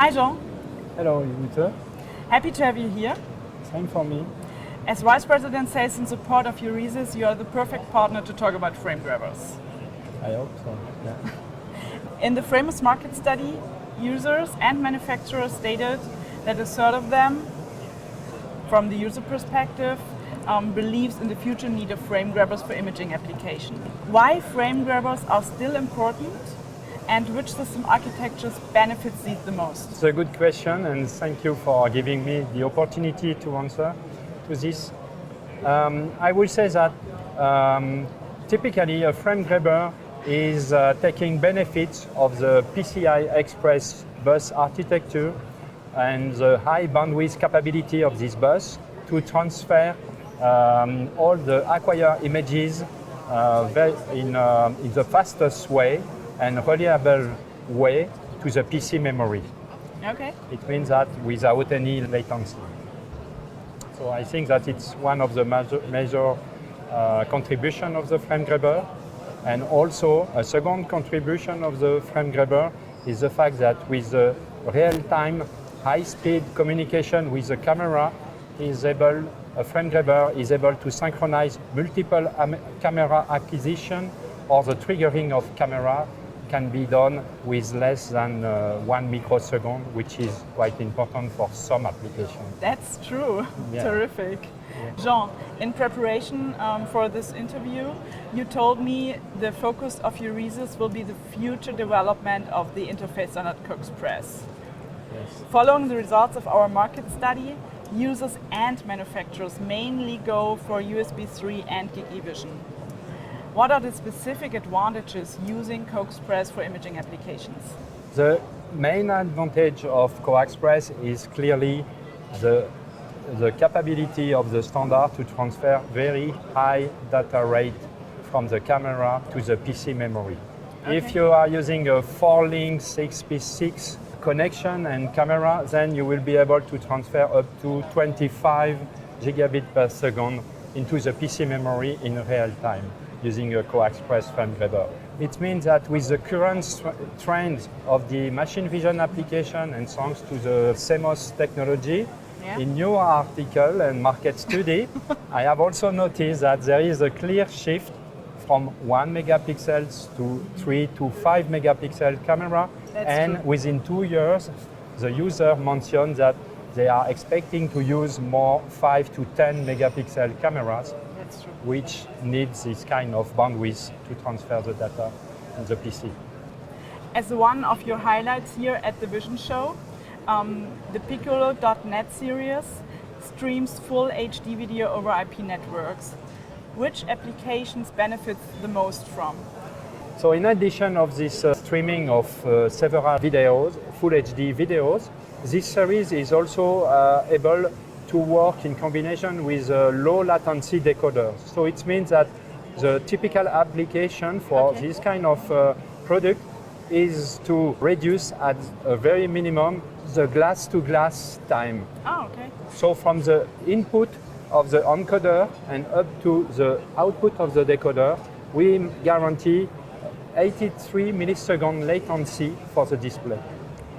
Hi Jean, Hello, Jutta. happy to have you here. Same for me. As Vice President Sales and Support of Euresys, you are the perfect partner to talk about frame grabbers. I hope so. Yeah. In the Framers market study, users and manufacturers stated that a third of them, from the user perspective, believes in the future need of frame grabbers for imaging application. Why frame grabbers are still important and which system architectures benefits these the most? It's a good question, and thank you for giving me the opportunity to answer to this. I will say that typically a frame grabber is taking benefits of the PCI Express bus architecture and the high bandwidth capability of this bus to transfer all the acquired images in the fastest way and reliable way to the PC memory. Okay. It means that without any latency. So I think that it's one of the major contribution of the frame grabber. And also a second contribution of the frame grabber is the fact that with the real-time high-speed communication with the camera, a frame grabber is able to synchronize multiple camera acquisition, or the triggering of camera can be done with less than 1 microsecond, which is quite important for some applications. That's true. Yeah. Terrific. Yeah. Jean, in preparation for this interview, you told me the focus of Euresys will be the future development of the interface standard CoaXPress. Yes. Following the results of our market study, users and manufacturers mainly go for USB 3 and Gig eVision. What are the specific advantages using CoaXPress for imaging applications? The main advantage of CoaXPress is clearly the capability of the standard to transfer very high data rate from the camera to the PC memory. Okay. If you are using a 4-link 6x6 connection and camera, then you will be able to transfer up to 25 gigabit per second into the PC memory in real time using a CoaXPress frame grabber. It means that with the current trends of the machine vision application and thanks to the CMOS technology, in your article and market study, I have also noticed that there is a clear shift from 1 megapixels to 3 to 5 megapixel camera. That's true. Within 2 years, the user mentioned that they are expecting to use more 5 to 10 megapixel cameras, That's true. which needs this kind of bandwidth to transfer the data in the PC. As one of your highlights here at the Vision Show, the Piccolo.net series streams full HD video over IP networks. Which applications benefits the most from? So in addition of this streaming of several videos, full HD videos, this series is also able to work in combination with low latency decoders. So it means that the typical application for this kind of product is to reduce at a very minimum the glass-to-glass time. Oh, okay. So from the input of the encoder and up to the output of the decoder, we guarantee 83 millisecond latency for the display.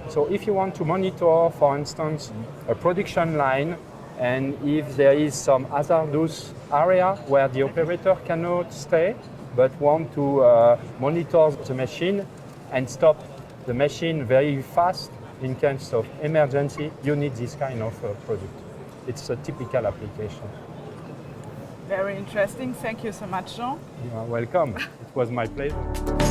So if you want to monitor, for instance, a production line, and if there is some hazardous area where the operator cannot stay, but want to monitor the machine and stop the machine very fast in case of emergency, you need this kind of product. It's a typical application. Very interesting. Thank you so much, Jean. You are welcome. It was my pleasure.